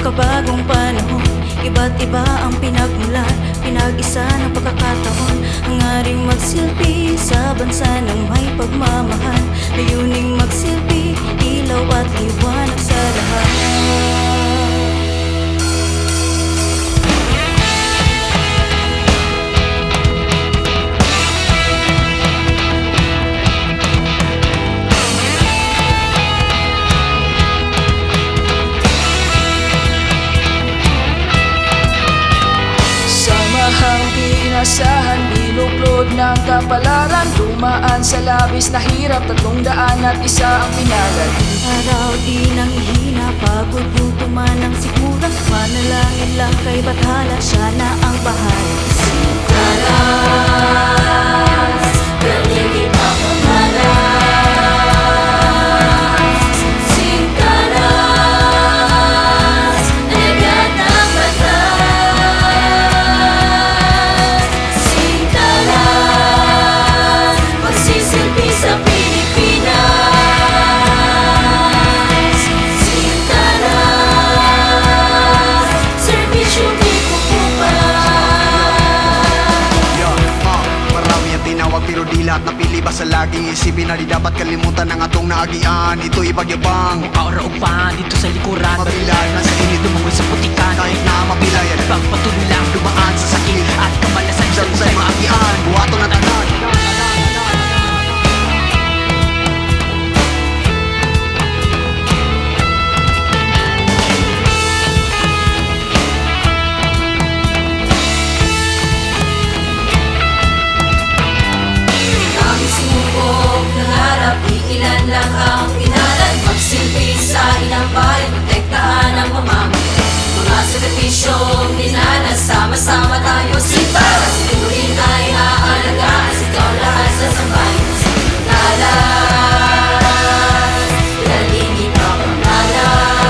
makabagong panahon. Iba't iba ang pinagmulan, pinag-isa ng pagkakataon. Hangaring magsilbi sa bansa ng may pagmamahal, layuning magsilbi, ilaw at liwanag sa lahat. Inasahan, binuklod ng kapalaran, dumaan sa labis na hirap, 301 ang pinagad. Araw di nanghihina, pagod gutuman ng sikmura, manalangin lang kay Bathala, siya na ang bahala. Sintalas, galing ipapamalas. Sintalas, alagat ng batas. Sintalas, magsisilbi sa Pilipinas. Sintalas, servisyo di tinawag pero di lahat napili. Basta laging isipin na di dapat kalimutan ang atong naagian. Ito'y bagyabang Mukha o pa dito sa likuran, mabilay na sa init, dumungoy sa putikan. kahit na mabilayan, Pagpatuloy lang dumaan sa sakit at kamalasan sa sa maagian, buhato na tanan. Ilan lang ang pinalan, magsilbi sa ilang bayan, protektahan ang mamamayan. Mga sakripisyong dinanas, sama-sama tayo sintalas. Ituloy ay haalagaan, ikaw lahat sa sambayan. Sintalas, galing ipapamalas.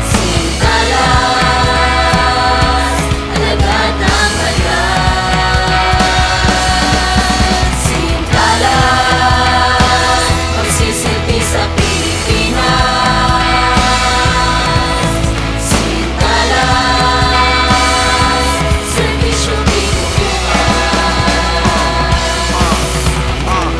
Sintalas, alagad ng bayan. Sintalas, magsisilbi sa Pilipinas. Sintalas, servisyo di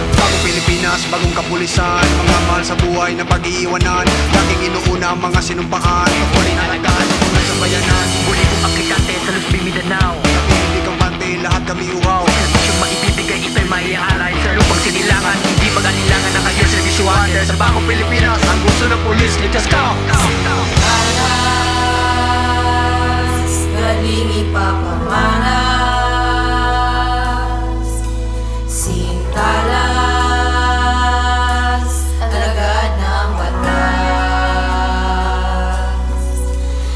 Bagong Pilipinas, bagong kapulisan, mga mahal sa buhay na pag-iiwanan. Laging inuuna ang mga sinumpaan, kapuling alagaan ng mga sambayanan. Muli kong aplikante sa Luzbi, Mindanao. Hindi kang pante, lahat kami uhaw. Servisyong maibibigay, ito'y maiaalay sa lupang sinilangan. Hindi mag-anilangan na kayo servisyo under sa Bagong Pilipinas, ang gusto ng pulis, ligtas ka. Sintalas, galing ipapamalas. Sintalas, alagad ng batas.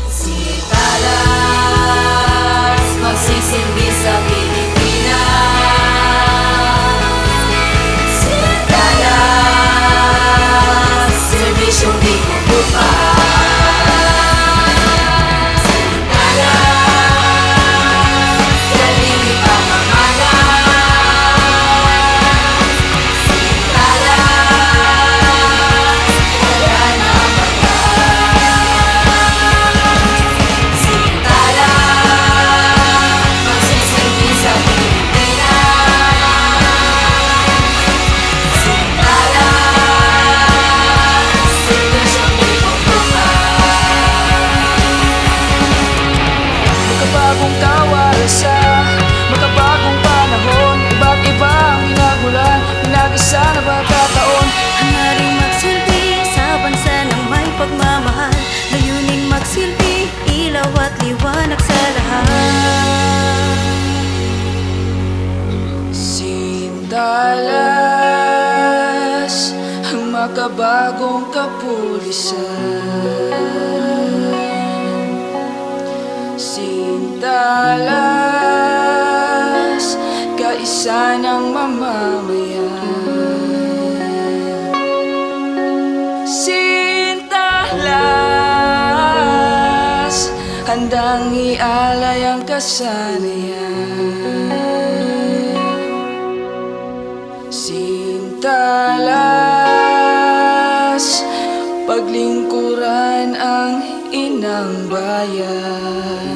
Sintalas, magsisilbi sa Pilipinas. Sintalas, serbisyong di kukupas. Sintalas, galing ipapamalas. Sintalas, alagad ng batas. Sintalas, magsisilbi sa Pilipinas. Sintalas, serbisyong di Magkabagong kawarasa, magkabagong panahon, iba't iba ang pinagmulan, pinag-isa na pagkataon. Hangaring magsilbi sa bansa ng may pagmamahal, layuning magsilbi, ilaw at liwanag sa lahat. Sintalas, ang makabagong kapulisan. Sintalas, kaisa ng mamamayan. Sintalas, handang ialay ang kasanayan. Sintalas, paglingkuran ang ng bayan.